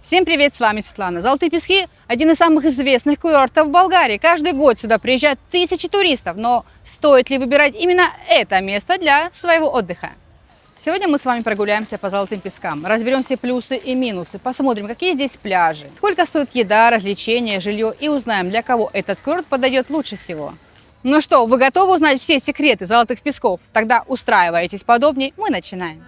Всем привет, с вами Светлана. Золотые Пески – один из самых известных курортов в Болгарии. Каждый год сюда приезжают тысячи туристов, но стоит ли выбирать именно это место для своего отдыха? Сегодня мы с вами прогуляемся по Золотым Пескам, разберем все плюсы и минусы, посмотрим, какие здесь пляжи, сколько стоит еда, развлечения, жилье и узнаем, для кого этот курорт подойдет лучше всего. Ну что, вы готовы узнать все секреты Золотых Песков? Тогда устраивайтесь поудобнее, мы начинаем.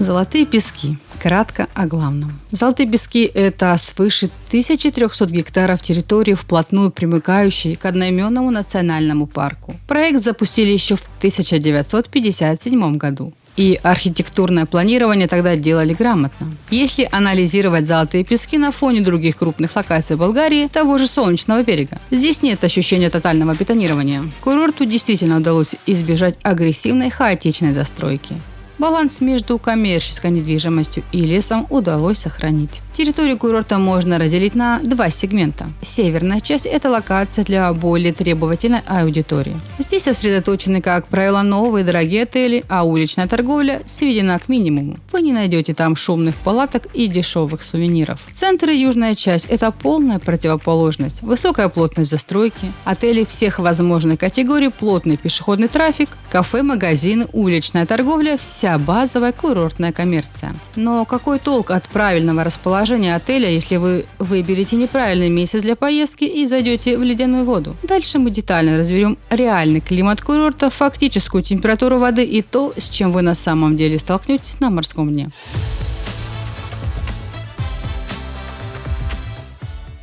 Золотые Пески. Кратко о главном. Золотые Пески – это свыше 1300 гектаров территории, вплотную примыкающей к одноименному национальному парку. Проект запустили еще в 1957 году. И архитектурное планирование тогда делали грамотно. Если анализировать Золотые Пески на фоне других крупных локаций Болгарии, того же Солнечного берега, здесь нет ощущения тотального бетонирования. Курорту действительно удалось избежать агрессивной хаотичной застройки. Баланс между коммерческой недвижимостью и лесом удалось сохранить. Территорию курорта можно разделить на два сегмента. Северная часть – это локация для более требовательной аудитории. Здесь сосредоточены, как правило, новые дорогие отели, а уличная торговля сведена к минимуму. Вы не найдете там шумных палаток и дешевых сувениров. Центр и южная часть – это полная противоположность. Высокая плотность застройки, отели всех возможных категорий, плотный пешеходный трафик, кафе, магазины, уличная торговля – вся базовая курортная коммерция. Но какой толк от правильного расположения отеля, если вы выберете неправильный месяц для поездки и зайдете в ледяную воду? Дальше мы детально разберем реальный климат курорта, фактическую температуру воды и то, с чем вы на самом деле столкнетесь на морском дне.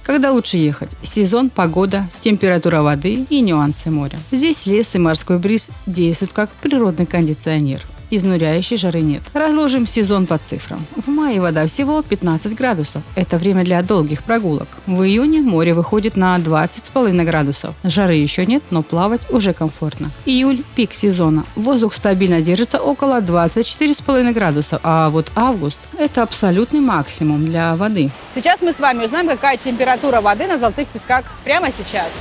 Когда лучше ехать? Сезон, погода, температура воды и нюансы моря. Здесь лес и морской бриз действуют как природный кондиционер. Изнуряющей жары нет. Разложим сезон по цифрам. В мае вода всего 15 градусов. Это время для долгих прогулок. В июне море выходит на 20,5 градусов. Жары еще нет, но плавать уже комфортно. Июль – пик сезона. Воздух стабильно держится около 24,5 градусов. А вот август – это абсолютный максимум для воды. Сейчас мы с вами узнаем, какая температура воды на Золотых Песках прямо сейчас.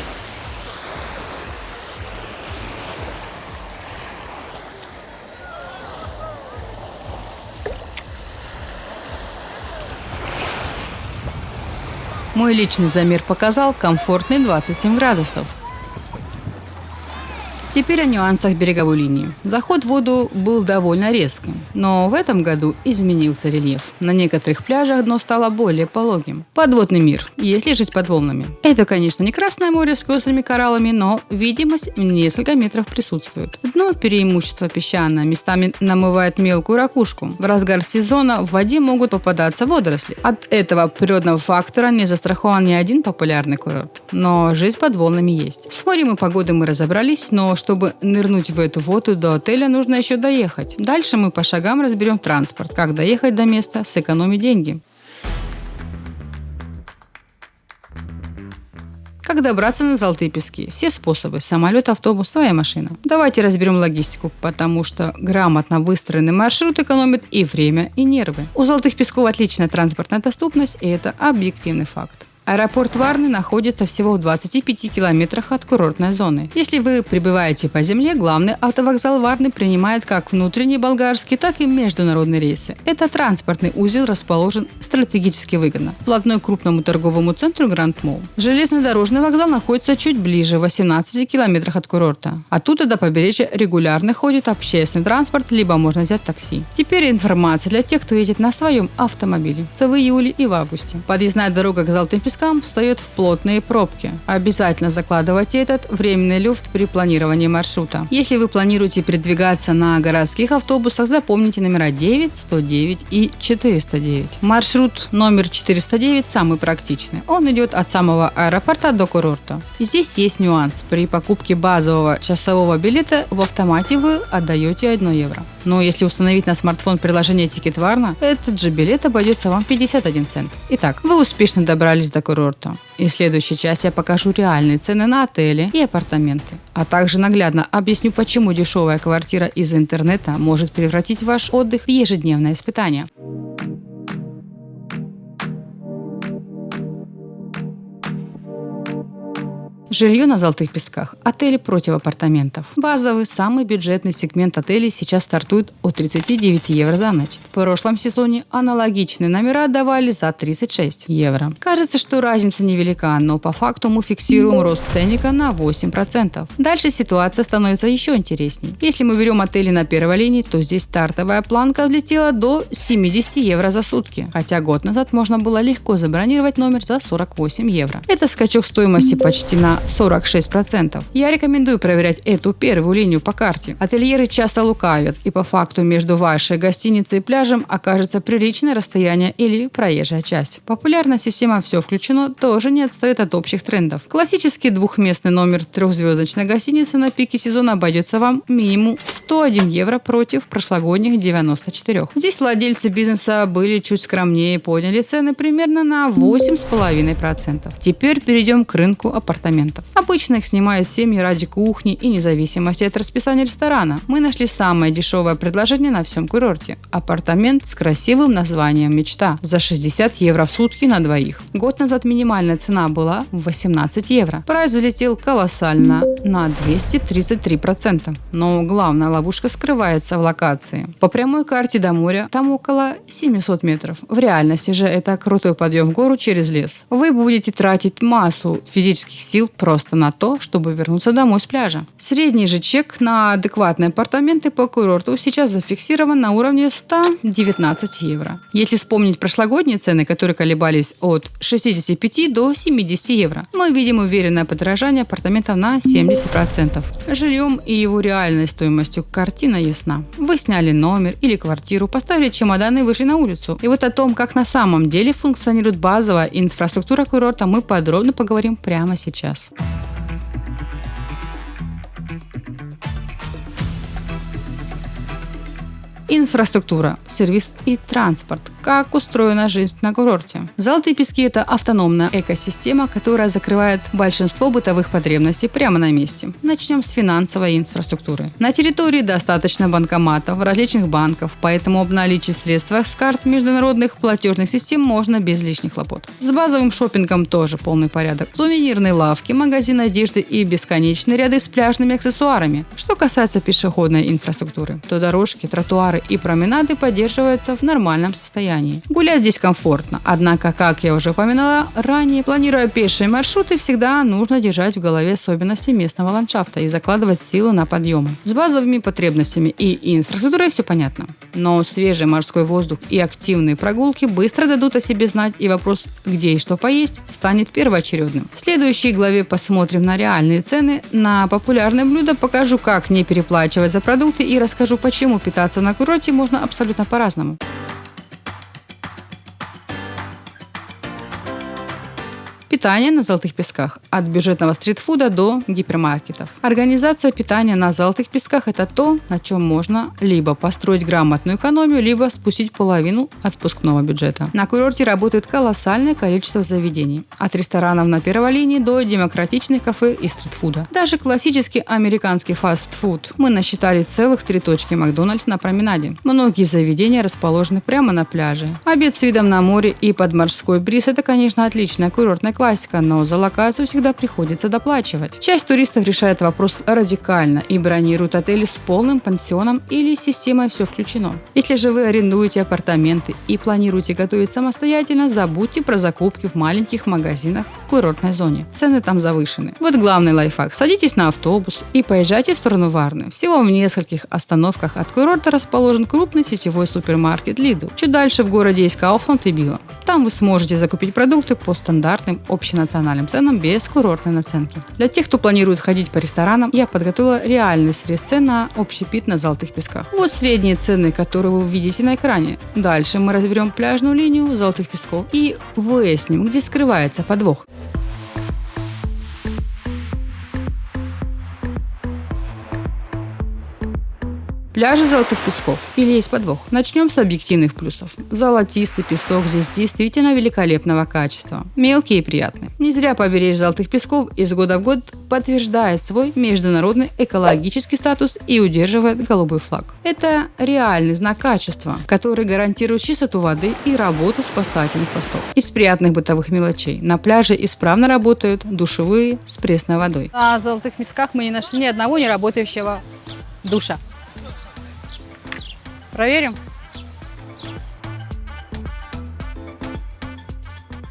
Мой личный замер показал комфортные 27 градусов. Теперь о нюансах береговой линии. Заход в воду был довольно резким, но в этом году изменился рельеф. На некоторых пляжах дно стало более пологим. Подводный мир, если жить под волнами. Это, конечно, не Красное море с пестрыми кораллами, но видимость в несколько метров присутствует. Дно преимущество песчаное, местами намывает мелкую ракушку. В разгар сезона в воде могут попадаться водоросли. От этого природного фактора не застрахован ни один популярный курорт. Но жизнь под волнами есть. С морем и погодой мы разобрались, но чтобы нырнуть в эту воду до отеля, нужно еще доехать. Дальше мы по шагам разберем транспорт, как доехать до места, сэкономить деньги. Как добраться на Золотые Пески? Все способы: самолет, автобус, своя машина. Давайте разберем логистику, потому что грамотно выстроенный маршрут экономит и время, и нервы. У Золотых Песков отличная транспортная доступность, и это объективный факт. Аэропорт Варны находится всего в 25 километрах от курортной зоны. Если вы прибываете по земле, главный автовокзал Варны принимает как внутренние болгарские, так и международные рейсы. Этот транспортный узел расположен стратегически выгодно, вплотную к крупному торговому центру Гранд Молл. Железнодорожный вокзал находится чуть ближе, в 18 километрах от курорта. Оттуда до побережья регулярно ходит общественный транспорт, либо можно взять такси. Теперь информация для тех, кто едет на своем автомобиле. В июле и в августе. Подъездная дорога к Золотым Пескам встает в плотные пробки. Обязательно закладывайте этот временный люфт при планировании маршрута. Если вы планируете передвигаться на городских автобусах, запомните номера 9, 109 и 409. Маршрут номер 409 самый практичный. Он идет от самого аэропорта до курорта. Здесь есть нюанс. При покупке базового часового билета в автомате вы отдаете 1 евро. Но если установить на смартфон приложение Ticket Varna, этот же билет обойдется вам 51 цент. Итак, вы успешно добрались до курорта. И в следующей части я покажу реальные цены на отели и апартаменты. А также наглядно объясню, почему дешевая квартира из интернета может превратить ваш отдых в ежедневное испытание. Жилье на Золотых Песках. Отели против апартаментов. Базовый, самый бюджетный сегмент отелей сейчас стартует от 39 евро за ночь. В прошлом сезоне аналогичные номера давали за 36 евро. Кажется, что разница невелика, но по факту мы фиксируем рост ценника на 8%. Дальше ситуация становится еще интересней. Если мы берем отели на первой линии, то здесь стартовая планка взлетела до 70 евро за сутки. Хотя год назад можно было легко забронировать номер за 48 евро. Это скачок стоимости почти на 46%. Я рекомендую проверять эту первую линию по карте. Ательеры часто лукавят, и по факту между вашей гостиницей и пляжем окажется приличное расстояние или проезжая часть. Популярная система «Все включено» тоже не отстает от общих трендов. Классический двухместный номер трехзвездочной гостиницы на пике сезона обойдется вам минимум 101 евро против прошлогодних 94. Здесь владельцы бизнеса были чуть скромнее и подняли цены примерно на 8,5%. Теперь перейдем к рынку апартаментов. Обычно их снимают семьи ради кухни и независимости от расписания ресторана. Мы нашли самое дешевое предложение на всем курорте. Апартамент с красивым названием «Мечта» за 60 евро в сутки на двоих. Год назад минимальная цена была 18 евро. Прайс взлетел колоссально на 233%. Но главная ловушка скрывается в локации. По прямой карте до моря там около 700 метров. В реальности же это крутой подъем в гору через лес. Вы будете тратить массу физических сил просто на то, чтобы вернуться домой с пляжа. Средний же чек на адекватные апартаменты по курорту сейчас зафиксирован на уровне 119 евро. Если вспомнить прошлогодние цены, которые колебались от 65 до 70 евро, мы видим уверенное подорожание апартаментов на 70%. Жильем и его реальной стоимостью картина ясна. Вы сняли номер или квартиру, поставили чемоданы и вышли на улицу. И вот о том, как на самом деле функционирует базовая инфраструктура курорта, мы подробно поговорим прямо сейчас. Инфраструктура, сервис и транспорт. Как устроена жизнь на курорте? Золотые Пески – это автономная экосистема, которая закрывает большинство бытовых потребностей прямо на месте. Начнем с финансовой инфраструктуры. На территории достаточно банкоматов, различных банков, поэтому обналичить средства с карт международных платежных систем можно без лишних хлопот. С базовым шопингом тоже полный порядок. Сувенирные лавки, магазины одежды и бесконечные ряды с пляжными аксессуарами. Что касается пешеходной инфраструктуры, то дорожки, тротуары и променады поддерживаются в нормальном состоянии. Гулять здесь комфортно, однако, как я уже упоминала ранее, планируя пешие маршруты, всегда нужно держать в голове особенности местного ландшафта и закладывать силы на подъемы. С базовыми потребностями и инфраструктурой все понятно, но свежий морской воздух и активные прогулки быстро дадут о себе знать, и вопрос, где и что поесть, станет первоочередным. В следующей главе посмотрим на реальные цены на популярные блюда, покажу, как не переплачивать за продукты, и расскажу, почему питаться на курорте можно абсолютно по-разному. Питание на Золотых Песках. От бюджетного стритфуда до гипермаркетов. Организация питания на Золотых Песках – это то, на чем можно либо построить грамотную экономию, либо спустить половину отпускного бюджета. На курорте работает колоссальное количество заведений. От ресторанов на первой линии до демократичных кафе и стритфуда. Даже классический американский фастфуд. Мы насчитали целых 3 точки Макдональдс на променаде. Многие заведения расположены прямо на пляже. Обед с видом на море и под морской бриз – это, конечно, отличная курортная классика, но за локацию всегда приходится доплачивать. Часть туристов решает вопрос радикально и бронирует отели с полным пансионом или системой «Все включено». Если же вы арендуете апартаменты и планируете готовить самостоятельно, забудьте про закупки в маленьких магазинах в курортной зоне. Цены там завышены. Вот главный лайфхак. Садитесь на автобус и поезжайте в сторону Варны. Всего в нескольких остановках от курорта расположен крупный сетевой супермаркет Lidl. Чуть дальше в городе есть Kaufland и Билла. Там вы сможете закупить продукты по стандартным общенациональным ценам без курортной наценки. Для тех, кто планирует ходить по ресторанам, я подготовила реальный срез цен на общепит на Золотых Песках. Вот средние цены, которые вы увидите на экране. Дальше мы разберем пляжную линию Золотых Песков и выясним, где скрывается подвох. Пляжи Золотых Песков. Или есть подвох? Начнем с объективных плюсов. Золотистый песок здесь действительно великолепного качества. Мелкий и приятный. Не зря побережье Золотых Песков из года в год подтверждает свой международный экологический статус и удерживает голубой флаг. Это реальный знак качества, который гарантирует чистоту воды и работу спасательных постов. Из приятных бытовых мелочей. На пляже исправно работают душевые с пресной водой. На Золотых Песках мы не нашли ни одного неработающего душа. Проверим.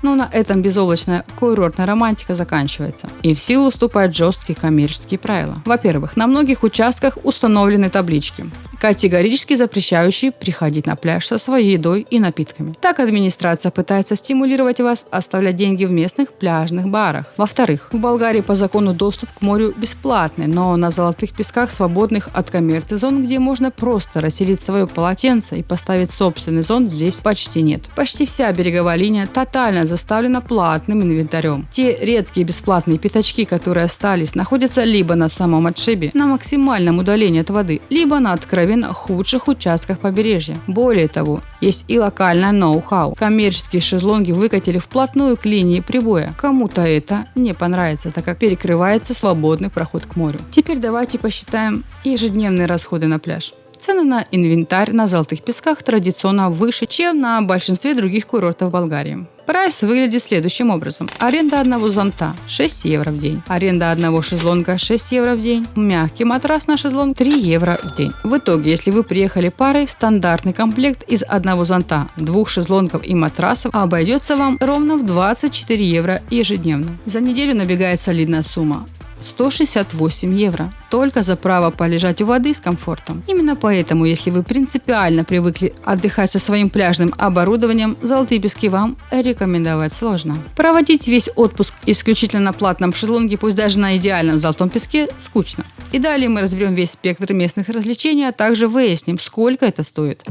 Но на этом безоблачная курортная романтика заканчивается. И в силу вступают жесткие коммерческие правила. Во-первых, на многих участках установлены таблички, категорически запрещающие приходить на пляж со своей едой и напитками. Так администрация пытается стимулировать вас оставлять деньги в местных пляжных барах. Во-вторых, в Болгарии по закону доступ к морю бесплатный, но на Золотых Песках, свободных от коммерции зон, где можно просто расстелить свое полотенце и поставить собственный зонт, здесь почти нет. Почти вся береговая линия тотально заставлена платным инвентарем. Те редкие бесплатные пятачки, которые остались, находятся либо на самом отшибе, на максимальном удалении от воды, либо на откровенно худших участках побережья. Более того, есть и локальное ноу-хау. Коммерческие шезлонги выкатили вплотную к линии прибоя. Кому-то это не понравится, так как перекрывается свободный проход к морю. Теперь давайте посчитаем ежедневные расходы на пляж. Цены на инвентарь на Золотых Песках традиционно выше, чем на большинстве других курортов Болгарии. Прайс выглядит следующим образом. Аренда одного зонта – 6 евро в день. Аренда одного шезлонга – 6 евро в день. Мягкий матрас на шезлонг – 3 евро в день. В итоге, если вы приехали парой, стандартный комплект из одного зонта, 2 шезлонгов и матрасов обойдется вам ровно в 24 евро ежедневно. За неделю набегает солидная сумма. 168 евро. Только за право полежать у воды с комфортом. Именно поэтому, если вы принципиально привыкли отдыхать со своим пляжным оборудованием, Золотые Пески вам рекомендовать сложно. Проводить весь отпуск исключительно на платном шезлонге, пусть даже на идеальном Золотом Песке, скучно. И далее мы разберем весь спектр местных развлечений, а также выясним, сколько это стоит.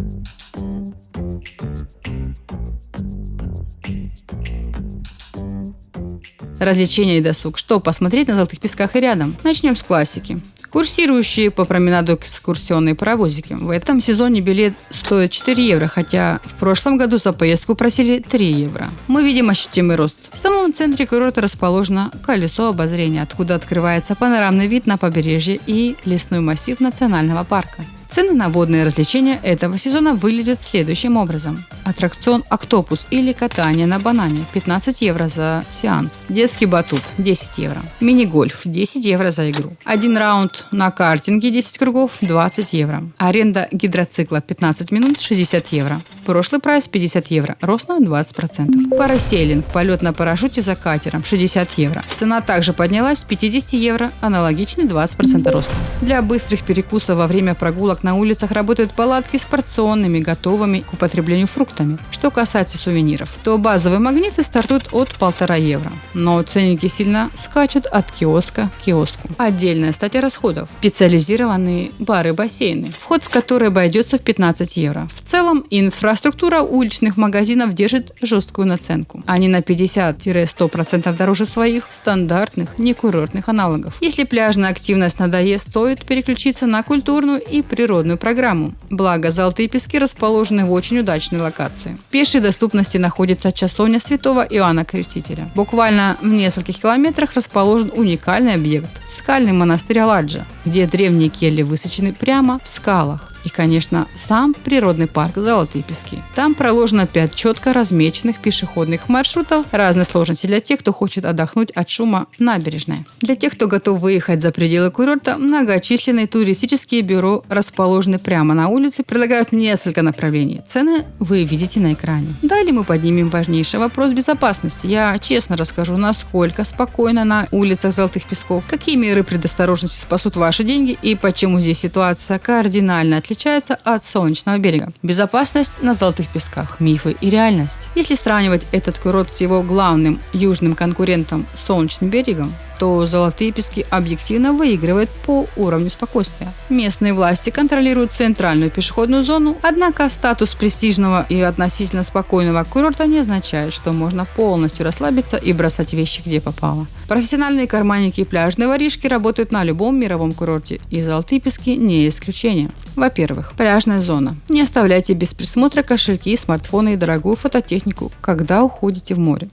Развлечения и досуг. Что посмотреть на Золотых Песках и рядом? Начнем с классики. Курсирующие по променаду экскурсионные паровозики. В этом сезоне билет стоит 4 евро, хотя в прошлом году за поездку просили 3 евро. Мы видим ощутимый рост. В самом центре курорта расположено колесо обозрения, откуда открывается панорамный вид на побережье и лесной массив национального парка. Цены на водные развлечения этого сезона выглядят следующим образом. Аттракцион «Октопус» или катание на банане – 15 евро за сеанс. Детский батут – 10 евро. Мини-гольф – 10 евро за игру. Один раунд на картинге 10 кругов – 20 евро. Аренда гидроцикла 15 минут – 60 евро. Прошлый прайс – 50 евро, рост на 20%. Парасейлинг – полет на парашюте за катером – 60 евро. Цена также поднялась с 50 евро, аналогичный 20% роста. Для быстрых перекусов во время прогулок на улицах работают палатки с порционными, готовыми к употреблению фруктами. Что касается сувениров, то базовые магниты стартуют от 1,5 евро. Но ценники сильно скачут от киоска к киоску. Отдельная статья расходов – специализированные бары-бассейны, вход в которые обойдется в 15 евро. В целом, инфраструктура уличных магазинов держит жесткую наценку. Они на 50-100% дороже своих стандартных некурортных аналогов. Если пляжная активность надоест, стоит переключиться на культурную и природную программу. Благо, Золотые Пески расположены в очень удачной локации. В пешей доступности находится часовня Святого Иоанна Крестителя. Буквально в нескольких километрах расположен уникальный объект – скальный монастырь Аладжа, где древние кельи высечены прямо в скалах. И, конечно, сам природный парк Золотые Пески. Там проложено 5 четко размеченных пешеходных маршрутов разной сложности для тех, кто хочет отдохнуть от шума набережной. Для тех, кто готов выехать за пределы курорта, многочисленные туристические бюро расположены прямо на улице, предлагают несколько направлений. Цены вы видите на экране. Далее мы поднимем важнейший вопрос безопасности. Я честно расскажу, насколько спокойно на улицах Золотых Песков, какие меры предосторожности спасут ваши деньги и почему здесь ситуация кардинально отличается от Солнечного берега. Безопасность на Золотых Песках. Мифы и реальность. Если сравнивать этот курорт с его главным южным конкурентом Солнечным берегом, то Золотые Пески объективно выигрывают по уровню спокойствия. Местные власти контролируют центральную пешеходную зону, однако статус престижного и относительно спокойного курорта не означает, что можно полностью расслабиться и бросать вещи где попало. Профессиональные карманники и пляжные воришки работают на любом мировом курорте, и Золотые Пески не исключение. Во-первых, пляжная зона. Не оставляйте без присмотра кошельки, смартфоны и дорогую фототехнику, когда уходите в море.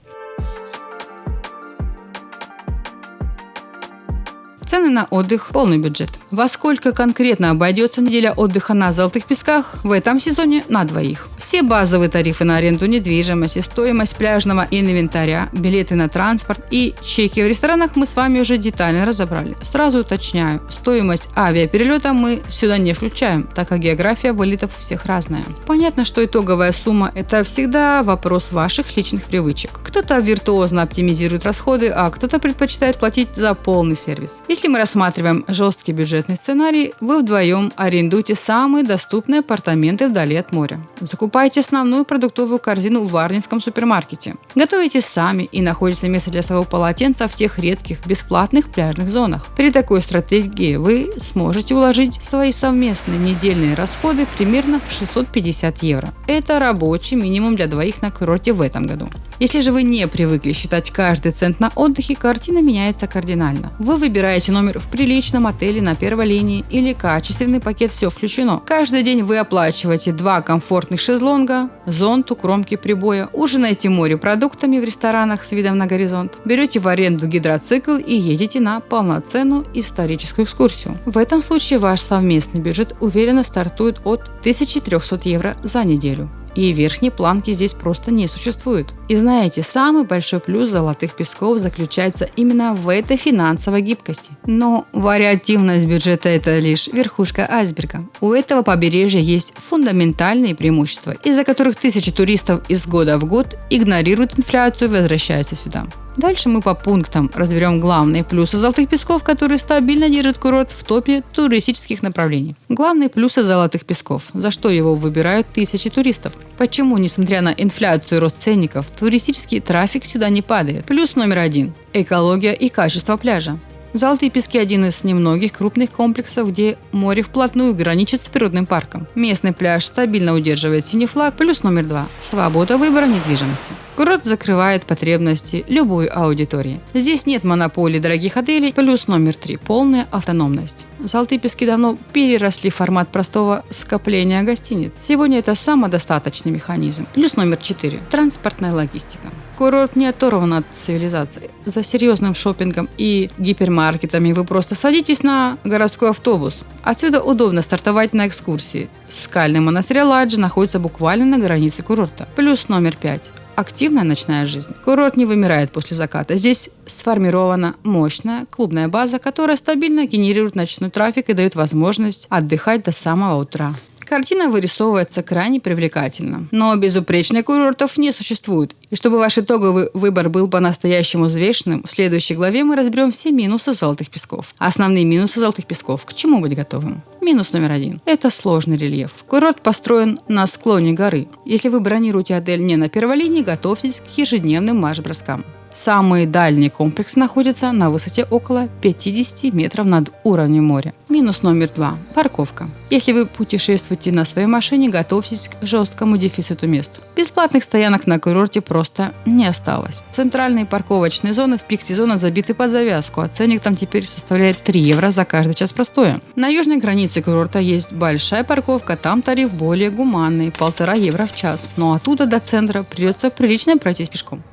Цены на отдых – полный бюджет. Во сколько конкретно обойдется неделя отдыха на Золотых Песках в этом сезоне на двоих? Все базовые тарифы на аренду недвижимости, стоимость пляжного инвентаря, билеты на транспорт и чеки в ресторанах мы с вами уже детально разобрали. Сразу уточняю, стоимость авиаперелета мы сюда не включаем, так как география вылетов у всех разная. Понятно, что итоговая сумма – это всегда вопрос ваших личных привычек. Кто-то виртуозно оптимизирует расходы, а кто-то предпочитает платить за полный сервис. Если мы рассматриваем жесткий бюджетный сценарий, вы вдвоем арендуете самые доступные апартаменты вдали от моря. Закупаете основную продуктовую корзину в Варнинском супермаркете. Готовите сами и находите место для своего полотенца в тех редких бесплатных пляжных зонах. При такой стратегии вы сможете уложить свои совместные недельные расходы примерно в 650 евро. Это рабочий минимум для двоих на курорте в этом году. Если же вы не привыкли считать каждый цент на отдыхе, картина меняется кардинально. Вы выбираете номер в приличном отеле на первой линии или качественный пакет «Все включено». Каждый день вы оплачиваете 2 комфортных шезлонга, зонт у кромки прибоя, ужинаете морепродуктами в ресторанах с видом на горизонт, берете в аренду гидроцикл и едете на полноценную историческую экскурсию. В этом случае ваш совместный бюджет уверенно стартует от 1300 евро за неделю. И верхней планки здесь просто не существует. И знаете, самый большой плюс Золотых Песков заключается именно в этой финансовой гибкости. Но вариативность бюджета – это лишь верхушка айсберга. У этого побережья есть фундаментальные преимущества, из-за которых тысячи туристов из года в год игнорируют инфляцию и возвращаются сюда. Дальше мы по пунктам разберем главные плюсы Золотых Песков, которые стабильно держат курорт в топе туристических направлений. Главные плюсы Золотых Песков, за что его выбирают тысячи туристов. Почему, несмотря на инфляцию и рост ценников, туристический трафик сюда не падает? Плюс номер 1 – экология и качество пляжа. Золотые Пески – один из немногих крупных комплексов, где море вплотную граничит с природным парком. Местный пляж стабильно удерживает синий флаг. Плюс номер 2 – свобода выбора недвижимости. Курорт закрывает потребности любой аудитории. Здесь нет монополии дорогих отелей. Плюс номер 3 – полная автономность. Золотые Пески давно переросли формат простого скопления гостиниц. Сегодня это самодостаточный механизм. Плюс номер 4 – транспортная логистика. Курорт не оторван от цивилизации. За серьезным шопингом и гипермаркетами вы просто садитесь на городской автобус. Отсюда удобно стартовать на экскурсии. Скальный монастырь Ладжи находится буквально на границе курорта. Плюс номер 5 – активная ночная жизнь. Курорт не вымирает после заката. Здесь сформирована мощная клубная база, которая стабильно генерирует ночной трафик и дает возможность отдыхать до самого утра. Картина вырисовывается крайне привлекательно. Но безупречных курортов не существует. И чтобы ваш итоговый выбор был по-настоящему взвешенным, в следующей главе мы разберем все минусы Золотых Песков. Основные минусы Золотых Песков. К чему быть готовым? Минус номер 1 – это сложный рельеф. Курорт построен на склоне горы. Если вы бронируете отель не на первой линии, готовьтесь к ежедневным марш-броскам. Самые дальние комплексы находятся на высоте около 50 метров над уровнем моря. Минус номер 2 – парковка. Если вы путешествуете на своей машине, готовьтесь к жесткому дефициту мест. Бесплатных стоянок на курорте просто не осталось. Центральные парковочные зоны в пик сезона забиты под завязку, а ценник там теперь составляет 3 евро за каждый час простоя. На южной границе курорта есть большая парковка, там тариф более гуманный – 1,5 евро в час. Но оттуда до центра придется прилично пройтись пешком.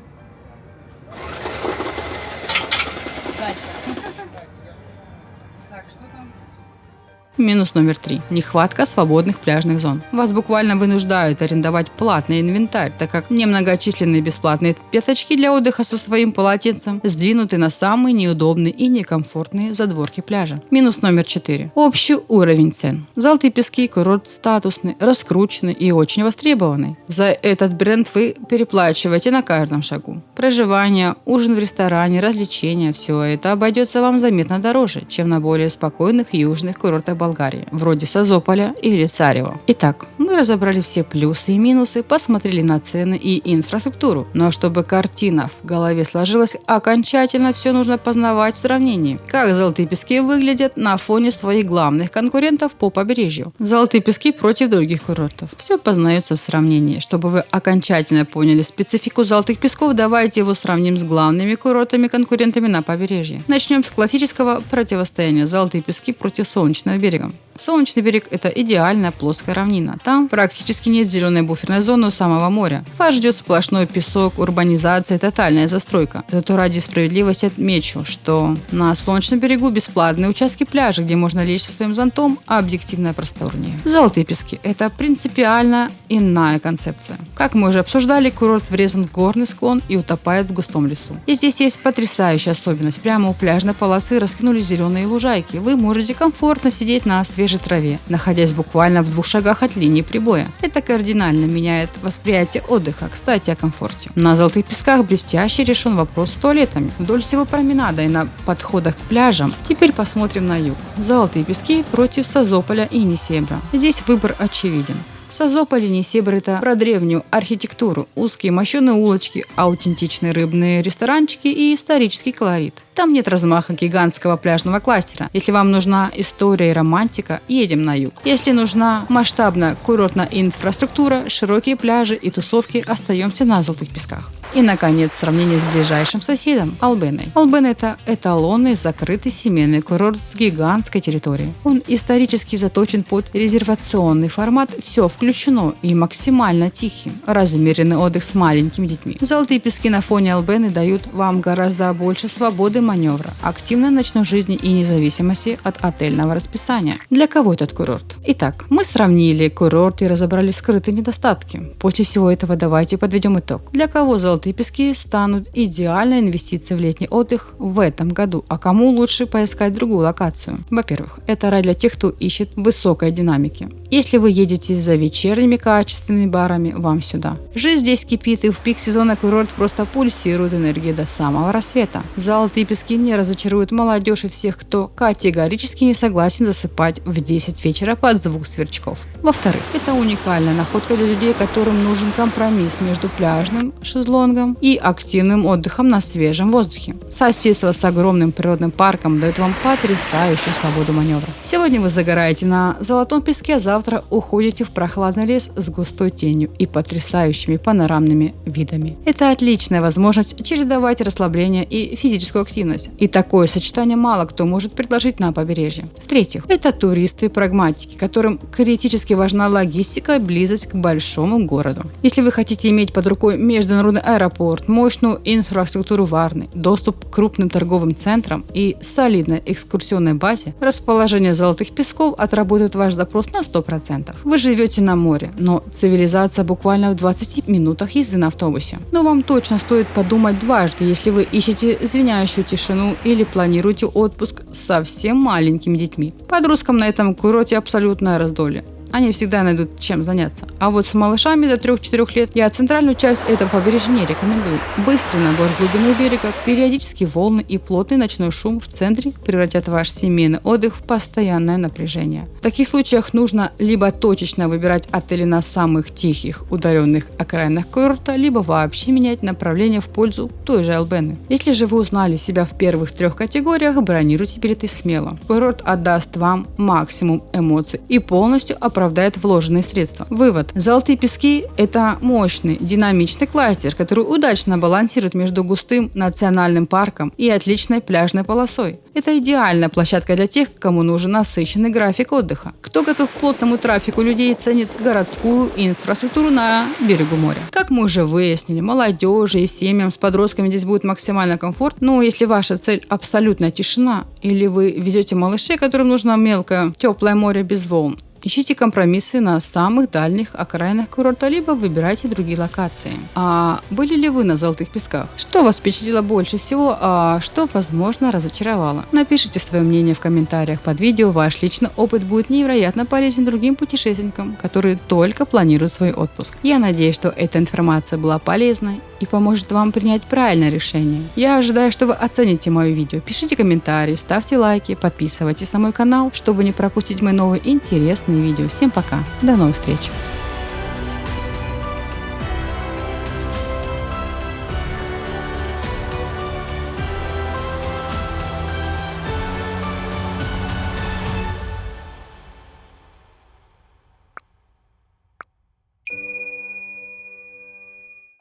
Минус номер 3 – нехватка свободных пляжных зон. Вас буквально вынуждают арендовать платный инвентарь, так как немногочисленные бесплатные пятачки для отдыха со своим полотенцем сдвинуты на самые неудобные и некомфортные задворки пляжа. Минус номер 4 – общий уровень цен. Золотые Пески – курорт статусный, раскрученный и очень востребованный. За этот бренд вы переплачиваете на каждом шагу. Проживание, ужин в ресторане, развлечения – все это обойдется вам заметно дороже, чем на более спокойных южных курортах Болгарии. Болгарии, вроде Созополя или Царева. Итак, мы разобрали все плюсы и минусы, посмотрели на цены и инфраструктуру. Но чтобы картина в голове сложилась окончательно, все нужно познавать в сравнении. Как Золотые Пески выглядят на фоне своих главных конкурентов по побережью. Золотые Пески против других курортов. Все познается в сравнении. Чтобы вы окончательно поняли специфику Золотых Песков, давайте его сравним с главными курортами-конкурентами на побережье. Начнем с классического противостояния Золотые Пески против Солнечного берега. Солнечный берег – это идеальная плоская равнина. Там практически нет зеленой буферной зоны у самого моря. Вас ждет сплошной песок, урбанизация и тотальная застройка. Зато ради справедливости отмечу, что на Солнечном берегу бесплатные участки пляжа, где можно лечь со своим зонтом, а объективно просторнее. Золотые Пески – это принципиально иная концепция. Как мы уже обсуждали, курорт врезан в горный склон и утопает в густом лесу. И здесь есть потрясающая особенность. Прямо у пляжной полосы раскинулись зеленые лужайки. Вы можете комфортно сидеть на свежей траве, находясь буквально в 2 шагах от линии прибоя. Это кардинально меняет восприятие отдыха. Кстати, о комфорте. На Золотых Песках блестяще решен вопрос с туалетами. Вдоль всего променада и на подходах к пляжам. Теперь посмотрим на юг. Золотые Пески против Созополя и Несебра. Здесь выбор очевиден. Созополь и Несебр – это про древнюю архитектуру, узкие мощеные улочки, аутентичные рыбные ресторанчики и исторический колорит. Там нет размаха гигантского пляжного кластера. Если вам нужна история и романтика, едем на юг. Если нужна масштабная курортная инфраструктура, широкие пляжи и тусовки, остаемся на Золотых Песках. И, наконец, сравнение с ближайшим соседом – Албеной. Албена – это эталонный закрытый семейный курорт с гигантской территорией. Он исторически заточен под резервационный формат, все включено и максимально тихий, размеренный отдых с маленькими детьми. Золотые Пески на фоне Албены дают вам гораздо больше свободы маневра, активной ночной жизни и независимости от отельного расписания. Для кого этот курорт? Итак, мы сравнили курорт и разобрали скрытые недостатки. После всего этого давайте подведем итог. Для кого Золотые Пески станут идеальной инвестицией в летний отдых в этом году, а кому лучше поискать другую локацию? Во-первых, это рай для тех, кто ищет высокой динамики. Если вы едете за вечерними качественными барами, вам сюда. Жизнь здесь кипит, и в пик сезона курорт просто пульсирует энергией до самого рассвета. Золотые Пески не разочаруют молодежь и всех, кто категорически не согласен засыпать в 10 вечера под звук сверчков. Во-вторых, это уникальная находка для людей, которым нужен компромисс между пляжным шезлонгом и активным отдыхом на свежем воздухе. Соседство с огромным природным парком дает вам потрясающую свободу маневра. Сегодня вы загораете на Золотом Песке, а завтра уходите в прохладный лес с густой тенью и потрясающими панорамными видами. Это отличная возможность чередовать расслабление и физическую активность. И такое сочетание мало кто может предложить на побережье. В-третьих, это туристы-прагматики, которым критически важна логистика и близость к большому городу. Если вы хотите иметь под рукой международный аэропорт, мощную инфраструктуру Варны, доступ к крупным торговым центрам и солидной экскурсионной базе, расположение Золотых Песков отработает ваш запрос на 100%. Вы живете на море, но цивилизация буквально в 20 минутах езды на автобусе. Но вам точно стоит подумать дважды, если вы ищете звенящую тишину или планируете отпуск с совсем маленькими детьми. Подросткам на этом курорте абсолютное раздолье. Они всегда найдут чем заняться. А вот с малышами до 3-4 лет я центральную часть этого побережья не рекомендую. Быстрый набор глубины берега, периодические волны и плотный ночной шум в центре превратят ваш семейный отдых в постоянное напряжение. В таких случаях нужно либо точечно выбирать отели на самых тихих, удаленных окраинах курорта, либо вообще менять направление в пользу той же Албены. Если же вы узнали себя в первых 3 категориях, бронируйте билеты смело. Курорт отдаст вам максимум эмоций и полностью оправдает вложенные средства. Вывод. Золотые Пески – это мощный, динамичный кластер, который удачно балансирует между густым национальным парком и отличной пляжной полосой. Это идеальная площадка для тех, кому нужен насыщенный график отдыха. Кто готов к плотному трафику людей и ценит городскую инфраструктуру на берегу моря. Как мы уже выяснили, молодежи и семьям с подростками здесь будет максимально комфорт, но если ваша цель абсолютная тишина, или вы везете малышей, которым нужно мелкое, теплое море без волн, Ищите компромиссы на самых дальних окраинах курорта, либо выбирайте другие локации. А были ли вы на Золотых Песках? Что вас впечатлило больше всего, а что, возможно, разочаровало? Напишите свое мнение в комментариях под видео. Ваш личный опыт будет невероятно полезен другим путешественникам, которые только планируют свой отпуск. Я надеюсь, что эта информация была полезной и поможет вам принять правильное решение. Я ожидаю, что вы оцените мое видео. Пишите комментарии, ставьте лайки, подписывайтесь на мой канал, чтобы не пропустить мои новые интересные видео. Всем пока, до новых встреч!